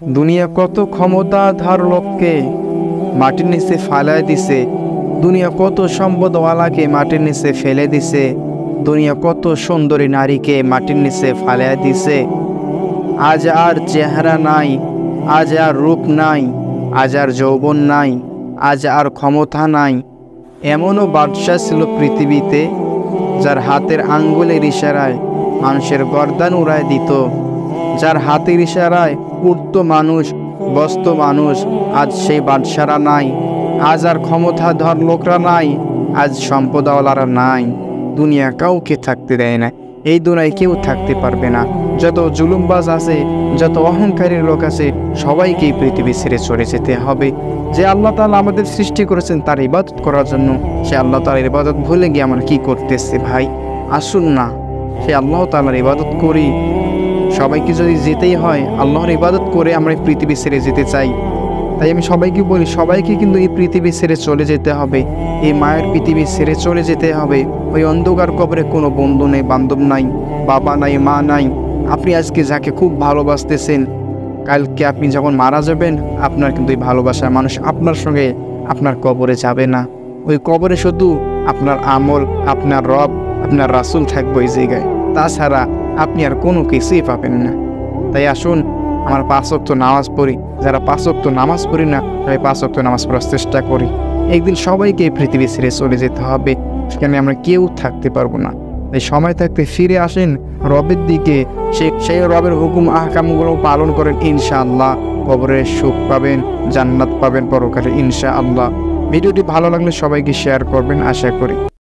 দুনিয়া কত ক্ষমতাধর লোককে মাটির নিচে ফালায় দিছে, দুনিয়া কত সম্পদওয়ালাকে মাটির নিচে ফেলে দিছে, দুনিয়া কত সুন্দরী নারীকে মাটির নিচে ফালায় দিছে। আজ আর চেহারা নাই, আজ আর রূপ নাই, আজ আর যৌবন নাই, আজ আর ক্ষমতা নাই। এমনও বাদশাহ ছিল পৃথিবীতে যার হাতের আঙ্গুলের ইশারায় মানুষের গর্দান উড়ায় দিত, যার হাতের ইশারায় উঠত মানুষ, বসত মানুষ। আজ সেই বাদশারা নাই, আজ আর ক্ষমতাধর লোকরা নাই, আজ সম্পদওয়ালারা নাই। দুনিয়া কাউকে থাকতে দেয় না, এই দুনিয়ায় কেউ থাকতে পারবে না। যত জুলুমবাজ আছে, যত অহংকারী লোক আছে, সবাইকেই পৃথিবী ছেড়ে চলে যেতে হবে। যে আল্লাহ তাআলা আমাদের সৃষ্টি করেছেন তার ইবাদত করার জন্য, সে আল্লাহ তাআলার ইবাদত ভুলে গিয়ে আমরা কি করতেছি ভাই? আসুন না সে আল্লাহ তাআলার ইবাদত করি। সবাইকে যদি যেতেই হয় আল্লাহর ইবাদত করে আমরা এই পৃথিবী ছেড়ে যেতে চাই, তাই আমি সবাইকে বলি, সবাইকে কিন্তু এই পৃথিবী ছেড়ে চলে যেতে হবে, এই মায়ের পৃথিবী ছেড়ে চলে যেতে হবে। ওই অন্ধকার কবরে কোনো বন্ধু নেই, বান্ধব নাই, বাবা নাই, মা নাই। আপনি আজকে যাকে খুব ভালোবাসতেছেন, কালকে আপনি যখন মারা যাবেন আপনার কিন্তু এই ভালোবাসার মানুষ আপনার সঙ্গে আপনার কবরে যাবে না। ওই কবরে শুধু আপনার আমল, আপনার রব, আপনার রাসূল থাকবে ওই জায়গায়, তাছাড়া আপনি আর কোনো কিছুই পাবেন না। তাই আসুন আমরা 5 ওয়াক্ত নামাজ পড়ি, যারা 5 ওয়াক্ত নামাজ পড়ি না সবাই 5 ওয়াক্ত নামাজ পড়ার চেষ্টা করি। একদিন সবাইকে এই পৃথিবী ছেড়ে চলে যেতে হবে, সেখানে আমরা কেউ থাকতে পারবো না। তাই সময় থাকতে ফিরে আসেন রবের দিকে, সেই রবের হুকুম আহকামগুলো পালন করেন, ইনশাআল্লাহ কবরে সুখ পাবেন, জান্নাত পাবেন পরকালে ইনশাআল্লাহ। ভিডিওটি ভালো লাগলে সবাইকে শেয়ার করবেন আশা করি।